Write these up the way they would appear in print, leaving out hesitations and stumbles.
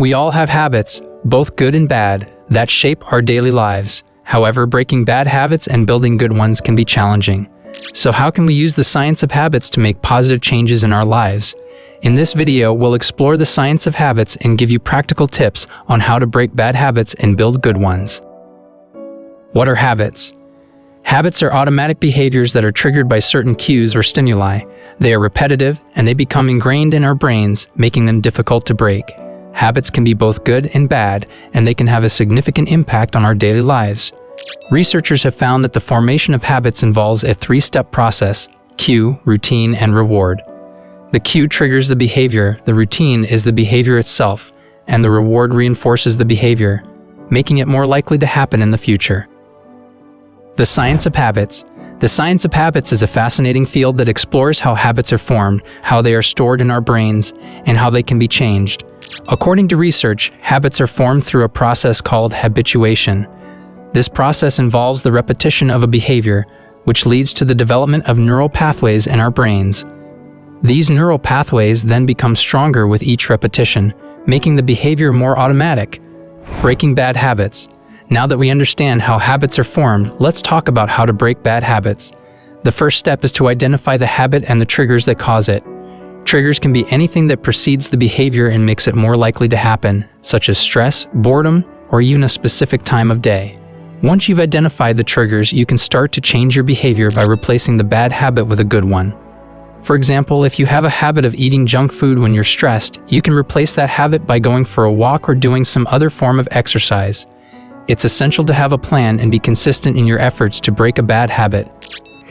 We all have habits, both good and bad, that shape our daily lives. However, breaking bad habits and building good ones can be challenging. So how can we use the science of habits to make positive changes in our lives? In this video, we'll explore the science of habits and give you practical tips on how to break bad habits and build good ones. What are habits? Habits are automatic behaviors that are triggered by certain cues or stimuli. They are repetitive, and they become ingrained in our brains, making them difficult to break. Habits can be both good and bad, and they can have a significant impact on our daily lives. Researchers have found that the formation of habits involves a three-step process: cue, routine, and reward. The cue triggers the behavior, the routine is the behavior itself, and the reward reinforces the behavior, making it more likely to happen in the future. The science of habits. The science of habits is a fascinating field that explores how habits are formed, how they are stored in our brains, and how they can be changed. According to research, habits are formed through a process called habituation. This process involves the repetition of a behavior, which leads to the development of neural pathways in our brains. These neural pathways then become stronger with each repetition, making the behavior more automatic. Breaking bad habits. Now that we understand how habits are formed, let's talk about how to break bad habits. The first step is to identify the habit and the triggers that cause it. Triggers can be anything that precedes the behavior and makes it more likely to happen, such as stress, boredom, or even a specific time of day. Once you've identified the triggers, you can start to change your behavior by replacing the bad habit with a good one. For example, if you have a habit of eating junk food when you're stressed, you can replace that habit by going for a walk or doing some other form of exercise. It's essential to have a plan and be consistent in your efforts to break a bad habit.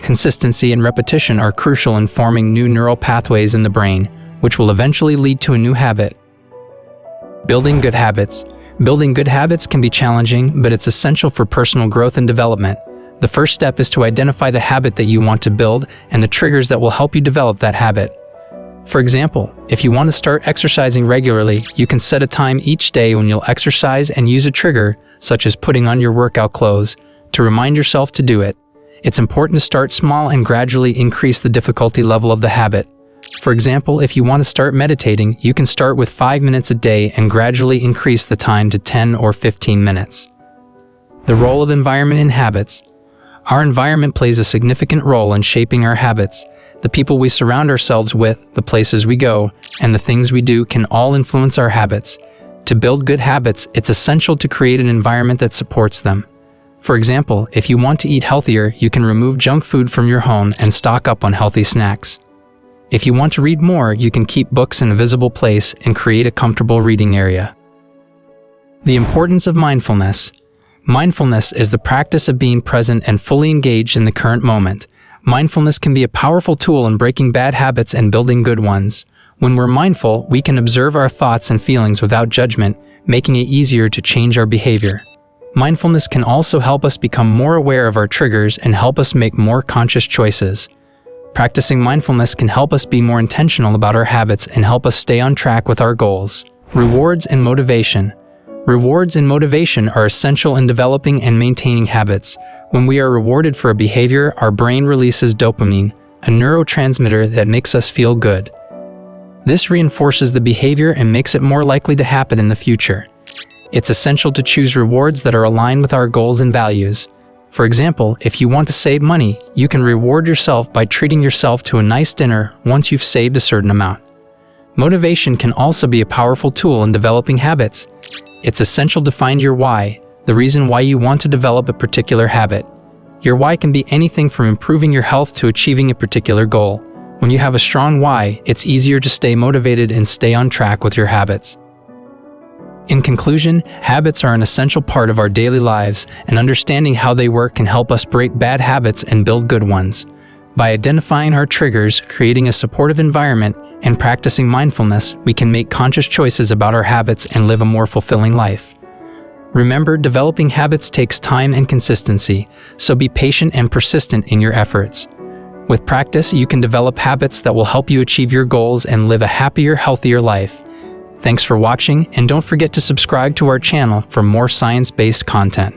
Consistency and repetition are crucial in forming new neural pathways in the brain, which will eventually lead to a new habit. Building good habits. Building good habits can be challenging, but it's essential for personal growth and development. The first step is to identify the habit that you want to build and the triggers that will help you develop that habit. For example, if you want to start exercising regularly, you can set a time each day when you'll exercise and use a trigger, such as putting on your workout clothes, to remind yourself to do it. It's important to start small and gradually increase the difficulty level of the habit. For example, if you want to start meditating, you can start with 5 minutes a day and gradually increase the time to 10 or 15 minutes. The role of environment in habits. Our environment plays a significant role in shaping our habits. The people we surround ourselves with, the places we go, and the things we do can all influence our habits. To build good habits, it's essential to create an environment that supports them. For example, if you want to eat healthier, you can remove junk food from your home and stock up on healthy snacks. If you want to read more, you can keep books in a visible place and create a comfortable reading area. The importance of mindfulness. Mindfulness is the practice of being present and fully engaged in the current moment. Mindfulness can be a powerful tool in breaking bad habits and building good ones. When we're mindful, we can observe our thoughts and feelings without judgment, making it easier to change our behavior. Mindfulness can also help us become more aware of our triggers and help us make more conscious choices. Practicing mindfulness can help us be more intentional about our habits and help us stay on track with our goals. Rewards and motivation. Rewards and motivation are essential in developing and maintaining habits. When we are rewarded for a behavior, our brain releases dopamine, a neurotransmitter that makes us feel good. This reinforces the behavior and makes it more likely to happen in the future. It's essential to choose rewards that are aligned with our goals and values. For example, if you want to save money, you can reward yourself by treating yourself to a nice dinner once you've saved a certain amount. Motivation can also be a powerful tool in developing habits. It's essential to find your why, the reason why you want to develop a particular habit. Your why can be anything from improving your health to achieving a particular goal. When you have a strong why, it's easier to stay motivated and stay on track with your habits. In conclusion, habits are an essential part of our daily lives, and understanding how they work can help us break bad habits and build good ones. By identifying our triggers, creating a supportive environment, and practicing mindfulness, we can make conscious choices about our habits and live a more fulfilling life. Remember, developing habits takes time and consistency, so be patient and persistent in your efforts. With practice, you can develop habits that will help you achieve your goals and live a happier, healthier life. Thanks for watching, and don't forget to subscribe to our channel for more science-based content.